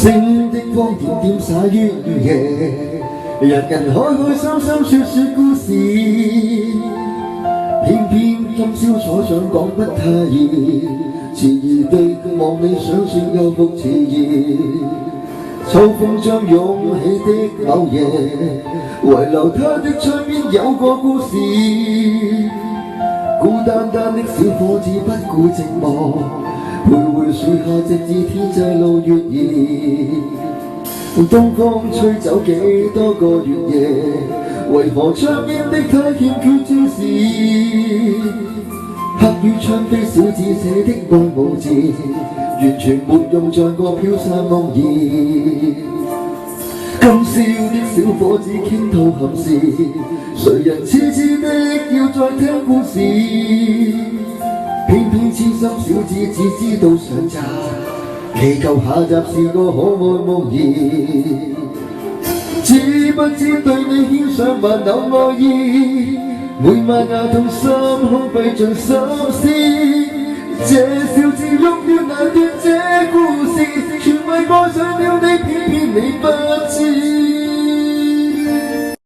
星的光點點灑於夜，人人開開心心說說故事，偏偏今宵所想講不太易，遲疑地望你想說又復遲疑，秋風將湧起的某夜，遺留他的窗邊有個故事，孤單單的小伙子不顧寂寞，徘徊樹下直至天際露月兒，東風吹走幾多個月夜，為何窗邊的他欠缺注視，刻於窗扉小字寫的愛無字，完全沒用像個飄散夢兒。今宵的小伙子傾吐憾事，誰人痴痴的要再聽故事，偏偏痴心小子只知道上集，祈求下集是個可愛夢兒。知不知對你獻上萬縷愛意，每晚牙痛心空費盡心思，這小子喐了那段這故事。